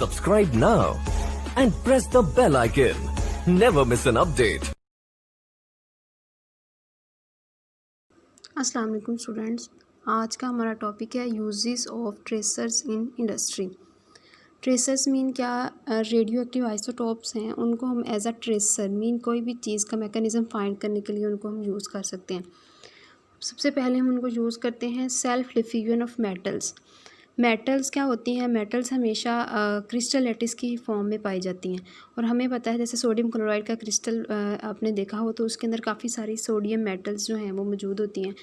Subscribe now and press the bell icon. Never miss an update. अस्सलाम वालेकुम students. आज का हमारा टॉपिक है uses of tracers in industry. Tracers mean क्या, रेडियो एक्टिव आइसोटोप्स हैं, उनको हम एज अ ट्रेसर मीन कोई भी चीज़ का मैकेनिज़्म फाइंड करने के लिए उनको हम यूज़ कर सकते हैं। सबसे पहले हम उनको यूज़ करते हैं self diffusion of metals. Metals क्या होती हैं? मेटल्स हमेशा क्रिस्टल लैटिस की फॉर्म में पाई जाती हैं और हमें पता है जैसे सोडियम क्लोराइड का क्रिस्टल आपने देखा हो तो उसके अंदर काफ़ी सारी सोडियम मेटल्स जो हैं वो मौजूद होती हैं।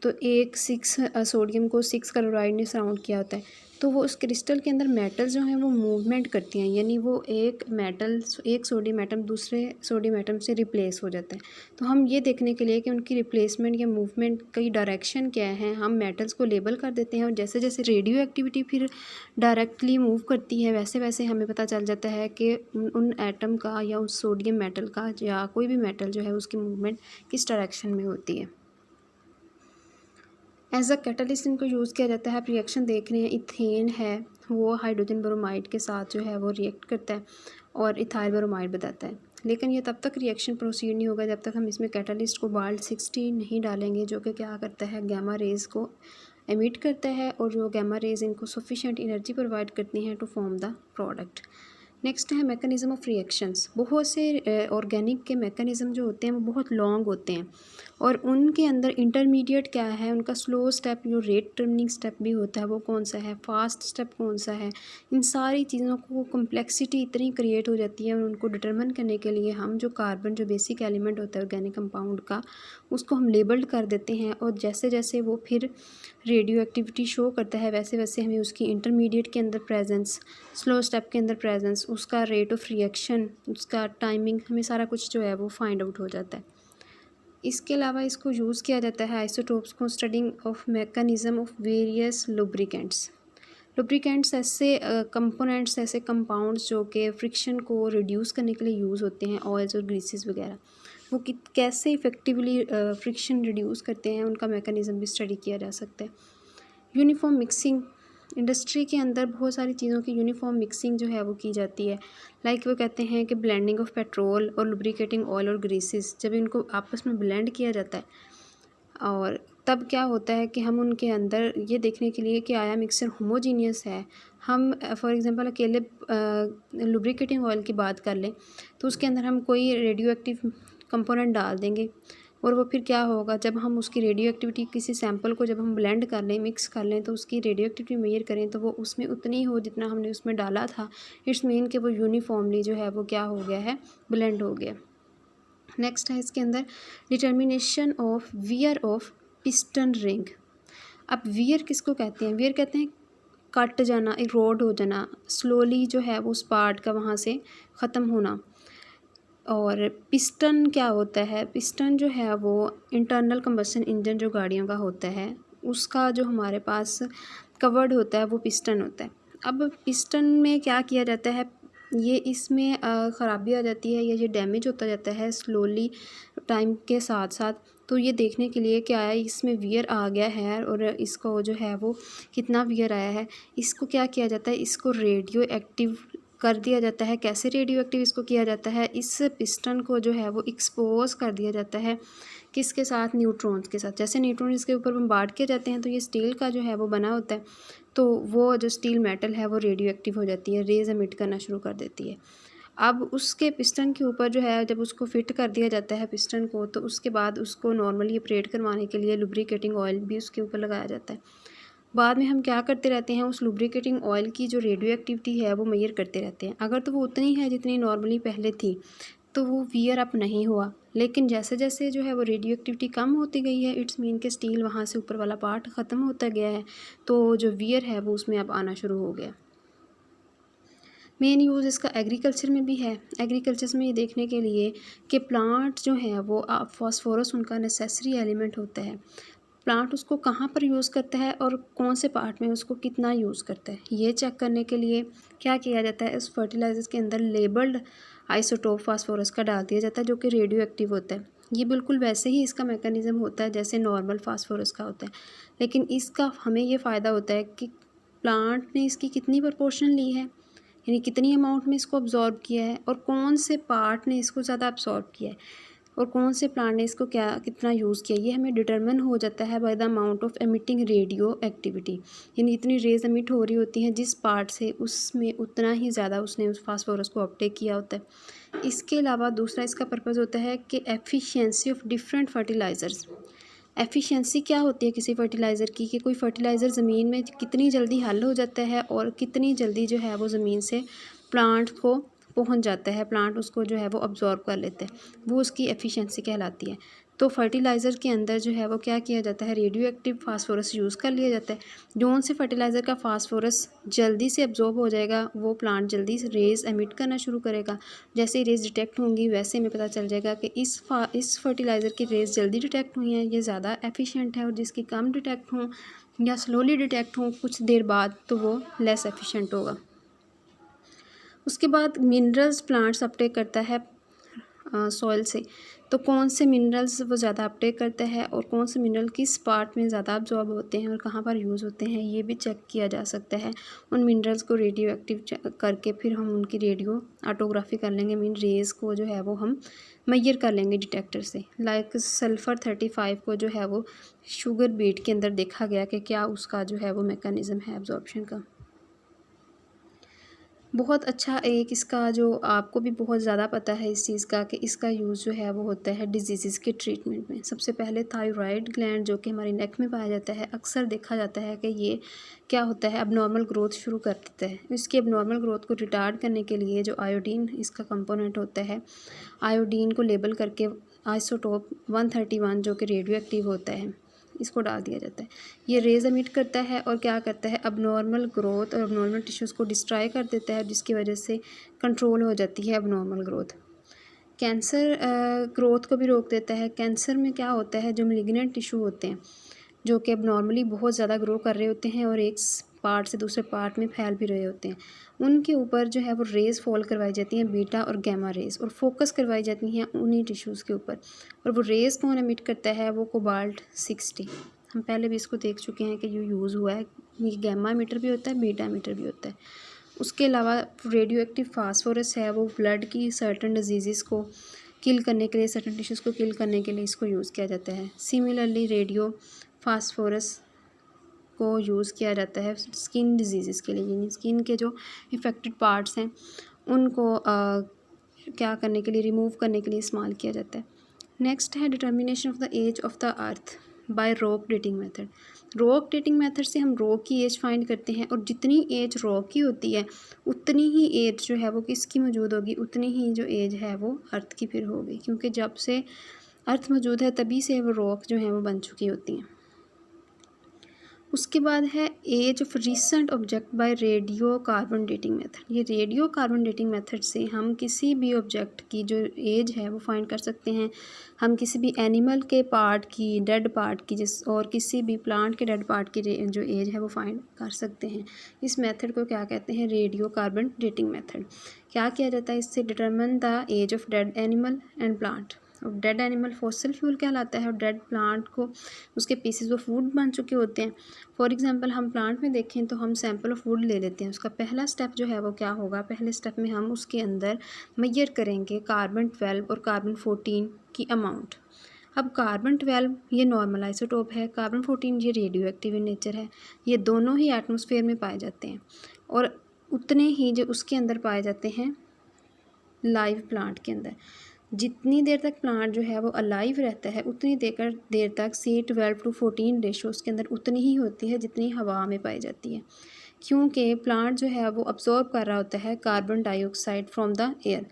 तो एक 6 सोडियम को 6 क्लोराइड ने सराउंड किया होता है, तो वो उस क्रिस्टल के अंदर मेटल्स जो हैं वो मूवमेंट करती हैं, यानी वो एक मेटल एक सोडियम एटम दूसरे सोडियम एटम से रिप्लेस हो जाता है। तो हम ये देखने के लिए कि उनकी रिप्लेसमेंट या मूवमेंट की डायरेक्शन क्या है, हम मेटल्स को लेबल कर देते हैं और जैसे जैसे रेडियो एक्टिविटी फिर डायरेक्टली मूव करती है वैसे वैसे हमें पता चल जाता है कि उन एटम का या उस सोडियम मेटल का या कोई भी मेटल जो है उसकी मूवमेंट किस डायरेक्शन में होती है। एज अ कैटलिस्ट इनको यूज़ किया जाता है। आप रिएक्शन देख रहे हैं, इथेन है वो हाइड्रोजन ब्रोमाइड के साथ जो है वो रिएक्ट करता है और इथाइल ब्रोमाइड बताता है, लेकिन ये तब तक रिएक्शन प्रोसीड नहीं होगा जब तक हम इसमें कैटलिस्ट को बाल्ट 60 नहीं डालेंगे, जो कि क्या करता है, गामा रेज़ को एमिट करता है और जो गामा रेज़ इनको सफिशेंट एनर्जी प्रोवाइड करती हैं to form the product. Next है मैकेनिज़्म ऑफ रिएक्शंस। बहुत से ऑर्गेनिक के मैकेनिज़्म जो होते हैं वो बहुत लॉन्ग होते हैं और उनके अंदर इंटरमीडिएट क्या है, उनका स्लो स्टेप जो रेट टर्निंग स्टेप भी होता है वो कौन सा है, फास्ट स्टेप कौन सा है। इन सारी चीज़ों को कम्प्लेक्सिटी इतनी क्रिएट हो जाती है और उनको डिटरमिन करने के लिए हम जो कार्बन जो बेसिक एलिमेंट होता है ऑर्गेनिक कंपाउंड का, उसको हम लेबल्ड कर देते हैं और जैसे जैसे वो फिर रेडियो एक्टिविटी शो करता है वैसे वैसे हमें उसकी इंटरमीडिएट के अंदर प्रेजेंस, स्लो स्टेप के अंदर प्रेजेंस, उसका रेट ऑफ रिएक्शन, उसका टाइमिंग, हमें सारा कुछ जो है वो फाइंड आउट हो जाता है। इसके अलावा इसको यूज़ किया जाता है आइसोटोप्स को studying of mechanism of various lubricants. Lubricants ऐसे कंपोनेंट्स, ऐसे कंपाउंड्स जो कि फ्रिक्शन को रिड्यूस करने के लिए यूज़ होते हैं, ऑयल्स और ग्रीसेस वगैरह, वो कैसे इफ़ेक्टिवली फ्रिक्शन रिड्यूस करते हैं, उनका मैकेनिज़्म भी स्टडी किया जा सकता है। यूनिफॉर्म मिक्सिंग, इंडस्ट्री के अंदर बहुत सारी चीज़ों की यूनिफॉर्म मिक्सिंग जो है वो की जाती है। लाइक वो कहते हैं कि ब्लेंडिंग ऑफ पेट्रोल और लुब्रिकेटिंग ऑयल और ग्रीसेस, जब इनको आपस में ब्लेंड किया जाता है और तब क्या होता है कि हम उनके अंदर ये देखने के लिए कि आया मिक्सचर होमोजीनियस है, हम फॉर एग्जांपल अकेले लुब्रिकेटिंग ऑयल की बात कर लें तो उसके अंदर हम कोई रेडियो एक्टिव कंपोनेंट डाल देंगे और वो फिर क्या होगा, जब हम उसकी रेडियो एक्टिविटी किसी सैंपल को जब हम ब्लेंड कर लें, मिक्स कर लें तो उसकी रेडियो एक्टिविटी मेजर करें तो वो उसमें उतनी हो जितना हमने उसमें डाला था। इट्स मीन कि वो यूनिफॉर्मली जो है वो क्या हो गया है, ब्लेंड हो गया। नेक्स्ट है इसके अंदर determination of wear off piston ring. अब वियर किसको कहते हैं? वियर कहते हैं कट जाना, इरोड हो जाना, स्लोली जो है वो उस पार्ट का वहाँ से ख़त्म होना। और पिस्टन क्या होता है? पिस्टन जो है वो इंटरनल कंबशन इंजन जो गाड़ियों का होता है उसका जो हमारे पास कवर्ड होता है वो पिस्टन होता है। अब पिस्टन में क्या किया जाता है, ये इसमें ख़राबी आ जाती है या ये डैमेज होता जाता है स्लोली टाइम के साथ साथ। तो ये देखने के लिए क्या है, इसमें वियर आ गया है और इसको जो है वो कितना वियर आया है, इसको क्या किया जाता है, इसको रेडियो एक्टिव कर दिया जाता है। कैसे रेडियो एक्टिव इसको किया जाता है, इस पिस्टन को जो है वो एक्सपोज कर दिया जाता है, किसके साथ, न्यूट्रॉन्स के साथ। जैसे न्यूट्रॉन इसके ऊपर बम्बार्ड किए जाते हैं तो ये स्टील का जो है वो बना होता है, तो वो जो स्टील मेटल है वो रेडियो एक्टिव हो जाती है, रेज एमिट करना शुरू कर देती है। अब उसके पिस्टन के ऊपर जो है जब उसको फिट कर दिया जाता है पिस्टन को, तो उसके बाद उसको नॉर्मली ऑपरेट करवाने के लिए लुब्रिकेटिंग ऑयल भी उसके ऊपर लगाया जाता है। बाद में हम क्या करते रहते हैं, उस लुब्रिकेटिंग ऑयल की जो रेडियो एक्टिविटी है वो मेजर करते रहते हैं। अगर तो वो उतनी है जितनी नॉर्मली पहले थी तो वो वियर अप नहीं हुआ, लेकिन जैसे जैसे जो है वो रेडियो एक्टिविटी कम होती गई है, इट्स मीन के स्टील वहाँ से ऊपर वाला पार्ट ख़त्म होता गया है, तो जो वियर है वो उसमें अब आना शुरू हो गया। मेन यूज़ इसका एग्रीकल्चर में भी है। एग्रीकल्चर में ये देखने के लिए कि प्लांट जो है वो फास्फोरस उनका नेसेसरी एलिमेंट होता है, प्लांट उसको कहाँ पर यूज़ करता है और कौन से पार्ट में उसको कितना यूज़ करता है, ये चेक करने के लिए क्या किया जाता है, इस फर्टिलाइजर्स के अंदर लेबल्ड आइसोटोप फास्फोरस का डाल दिया जाता है जो कि रेडियो एक्टिव होता है। ये बिल्कुल वैसे ही इसका मैकेनिज़्म होता है जैसे नॉर्मल फास्फोरस का होता है, लेकिन इसका हमें ये फ़ायदा होता है कि प्लांट ने इसकी कितनी प्रपोर्शन ली है, यानी कितनी अमाउंट में इसको अब्जॉर्ब किया है और कौन से पार्ट ने इसको ज़्यादा अब्जॉर्ब किया है और कौन से प्लांट ने इसको क्या कितना यूज़ किया, ये हमें डिटरमिन हो जाता है by the amount of emitting radio activity. यानी इतनी रेज एमिट हो रही होती हैं जिस पार्ट से, उसमें उतना ही ज़्यादा उसने उस फास्फोरस को अपटेक किया होता है। इसके अलावा दूसरा इसका पर्पज़ होता है कि efficiency of different fertilisers. Efficiency क्या होती है किसी फर्टिलाइज़र की, कि कोई फर्टिलाइज़र ज़मीन में कितनी जल्दी हल हो जाता है और कितनी जल्दी जो है वो ज़मीन से प्लांट को पहुंच जाता है, प्लांट उसको जो है वो अब्जॉर्ब कर लेते हैं, वो उसकी एफिशिएंसी कहलाती है। तो फर्टिलाइज़र के अंदर जो है वो क्या किया जाता है, रेडियो एक्टिव फास्फोरस यूज़ कर लिया जाता है। जौन से फर्टिलाइज़र का फास्फोरस जल्दी से अब्जॉर्ब हो जाएगा वो प्लांट जल्दी से रेज़ एमिट करना शुरू करेगा। जैसे ही रेज़ डिटेक्ट होंगी वैसे हमें पता चल जाएगा कि इस फर्टिलाइज़र की रेज़ जल्दी डिटेक्ट हुई हैं, ये ज़्यादा एफिशिएंट है, और जिसकी कम डिटेक्ट हों या स्लोली डिटेक्ट हों कुछ देर बाद, तो वो लेस एफिशिएंट होगा। उसके बाद मिनरल्स प्लांट्स अपटेक करता है सॉइल से। तो कौन से मिनरल्स वो ज़्यादा अपटेक करता है और कौन से मिनरल किस पार्ट में ज़्यादा अब्जॉर्ब होते हैं और कहाँ पर यूज़ होते हैं, ये भी चेक किया जा सकता है। उन मिनरल्स को रेडियो एक्टिव करके फिर हम उनकी रेडियो ऑटोग्राफी कर लेंगे, मीन रेज़ को जो है वो हम मेजर कर लेंगे डिटेक्टर से। लाइक सल्फ़र 35 को जो है वो शुगर बीट के अंदर देखा गया कि क्या उसका जो है वो मैकेनिज़्म है एब्जॉर्प्शन का। बहुत अच्छा एक इसका जो आपको भी बहुत ज़्यादा पता है इस चीज़ का कि इसका यूज़ जो है वो होता है डिजीज़ के ट्रीटमेंट में। सबसे पहले थायराइड ग्लैंड जो कि हमारी नेक में पाया जाता है, अक्सर देखा जाता है कि ये क्या होता है, अबनॉर्मल ग्रोथ शुरू कर देता है। इसकी अबनॉर्मल ग्रोथ को रिटार्ड करने के लिए जो आयोडीन इसका कंपोनेंट होता है, आयोडीन को लेबल करके आइसोटोप 131 जो कि रेडियो एक्टिव होता है, इसको डाल दिया जाता है। ये रेज एमिट करता है और क्या करता है, अबनॉर्मल ग्रोथ और अबनॉर्मल टिश्यूज़ को डिस्ट्रॉय कर देता है, जिसकी वजह से कंट्रोल हो जाती है अबनॉर्मल ग्रोथ। कैंसर ग्रोथ को भी रोक देता है। कैंसर में क्या होता है, जो मैलिग्नेंट टिश्यू होते हैं जो कि अबनॉर्मली बहुत ज़्यादा ग्रो कर रहे होते हैं और एक पार्ट से दूसरे पार्ट में फैल भी रहे होते हैं, उनके ऊपर जो है वो रेज़ फॉल करवाई जाती हैं, बीटा और गैमा रेज़, और फोकस करवाई जाती हैं उन्हीं टिश्यूज़ के ऊपर। और वो रेज़ कौन एमिट करता है, वो कोबाल्ट 60। हम पहले भी इसको देख चुके हैं कि ये यूज़ हुआ है। ये गैमा मीटर भी होता है, बीटा मीटर भी होता है। उसके अलावा रेडियो एक्टिव फास्फोरस है, वो ब्लड की सर्टन डिजीज़ को किल करने के लिए, सर्टन टिश्यूज़ को किल करने के लिए इसको यूज़ किया जाता है। सिमिलरली रेडियो फास्फोरस को यूज़ किया जाता है स्किन डिजीज़ के लिए, यानी स्किन के जो इफ़ेक्टेड पार्ट्स हैं उनको क्या करने के लिए, रिमूव करने के लिए इस्तेमाल किया जाता है। नेक्स्ट है determination of the age of the earth by rock dating method. Rock dating method से हम रॉक की एज फाइंड करते हैं, और जितनी एज रॉक की होती है उतनी ही एज जो है वो किसकी मौजूद होगी, उतनी ही जो एज है वो अर्थ की फिर होगी, क्योंकि जब से अर्थ मौजूद है तभी से वो रॉक जो है वो बन चुकी होती हैं। उसके बाद है age of recent object by radio carbon dating method. ये रेडियो कार्बन डेटिंग मेथड से हम किसी भी ऑब्जेक्ट की जो एज है वो फाइंड कर सकते हैं। हम किसी भी एनिमल के पार्ट की, डेड पार्ट की, और किसी भी प्लांट के डेड पार्ट की जो एज है वो फाइंड कर सकते हैं। इस मेथड को क्या कहते हैं, रेडियो कार्बन डेटिंग मेथड। क्या किया जाता है इससे, determine the age of dead animal and plant. और डेड एनिमल फॉसिल फ्यूल कहलाता है, और डेड प्लांट को उसके पीसेस वो फूड बन चुके होते हैं। फॉर एग्जांपल हम प्लांट में देखें तो हम सैंपल ऑफ वुड ले लेते हैं। उसका पहला स्टेप जो है वो क्या होगा, पहले स्टेप में हम उसके अंदर मेजर करेंगे कार्बन 12 और कार्बन 14 की अमाउंट। अब कार्बन 12 ये नॉर्मल आइसोटोप है, कार्बन 14 ये रेडियो एक्टिव इन नेचर है। ये दोनों ही एटमॉस्फेयर में पाए जाते हैं, और उतने ही जो उसके अंदर पाए जाते हैं लाइव प्लांट के अंदर। जितनी देर तक प्लांट जो है वो अलाइव रहता है उतनी देर तक C12:14 रेशो उसके अंदर उतनी ही होती है जितनी हवा में पाई जाती है, क्योंकि प्लांट जो है वो अब्जॉर्ब कर रहा होता है carbon dioxide from the air.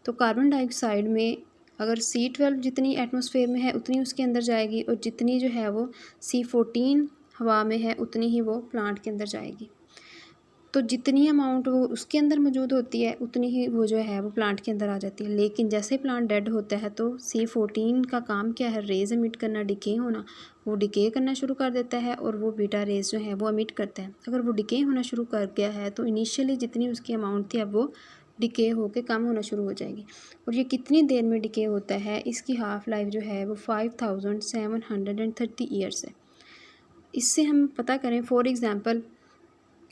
तो कार्बन डाइऑक्साइड में अगर C12 जितनी एटमॉस्फेयर में है उतनी उसके अंदर जाएगी, और जितनी जो है वो C14 हवा में है उतनी ही वो प्लांट के अंदर जाएगी। तो जितनी अमाउंट वो उसके अंदर मौजूद होती है उतनी ही वो जो है वो प्लांट के अंदर आ जाती है। लेकिन जैसे प्लांट डेड होता है तो C14 का काम क्या है, रेज एमिट करना, डिके होना। वो डिके करना शुरू कर देता है और वो बीटा रेज जो है वो एमिट करता है। अगर वो डिके होना शुरू कर गया है तो इनिशियली जितनी उसकी अमाउंट थी अब वो डिके होकर कम होना शुरू हो जाएगी। और ये कितनी देर में डिके होता है, इसकी हाफ लाइफ जो है वो 5730 ईयर्स है। इससे हम पता करें, फॉर एग्ज़ाम्पल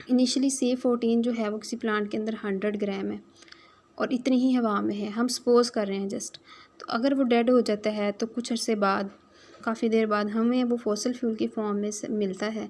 इनिशियली C14 जो है वो किसी प्लांट के अंदर 100 ग्राम है और इतनी ही हवा में है, हम सपोज़ कर रहे हैं जस्ट। तो अगर वो डेड हो जाता है तो कुछ अर्से बाद, काफ़ी देर बाद हमें वो फॉसिल फ्यूल की फॉर्म में मिलता है,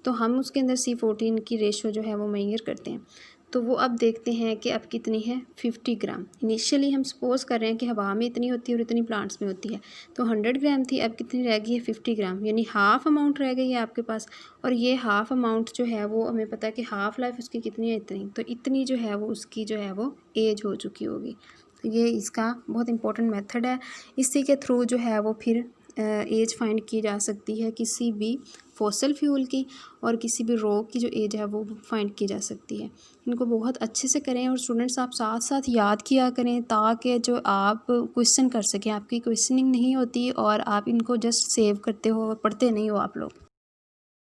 तो हम उसके अंदर C14 की रेशो जो है वो मेजर करते हैं। तो वो अब देखते हैं कि अब कितनी है, 50 ग्राम। इनिशियली हम सपोज़ कर रहे हैं कि हवा में इतनी होती है और इतनी प्लांट्स में होती है, तो 100 ग्राम थी, अब कितनी रह गई है, 50 ग्राम, यानी हाफ़ अमाउंट रह गई है आपके पास। और ये हाफ़ अमाउंट जो है वो हमें पता है कि हाफ़ लाइफ उसकी कितनी है, इतनी, तो इतनी जो है वो उसकी जो है वो एज हो चुकी होगी। तो ये इसका बहुत इंपॉर्टेंट मेथड है। इसी के थ्रू जो है वो फिर एज फाइंड की जा सकती है किसी भी फॉसल फ्यूल की, और किसी भी रॉक की जो एज है वो फाइंड की जा सकती है। इनको बहुत अच्छे से करें और स्टूडेंट्स आप साथ साथ याद किया करें, ताकि जो आप क्वेश्चन कर सकें, आपकी क्वेश्चनिंग नहीं होती और आप इनको जस्ट सेव करते हो और पढ़ते नहीं हो आप लोग।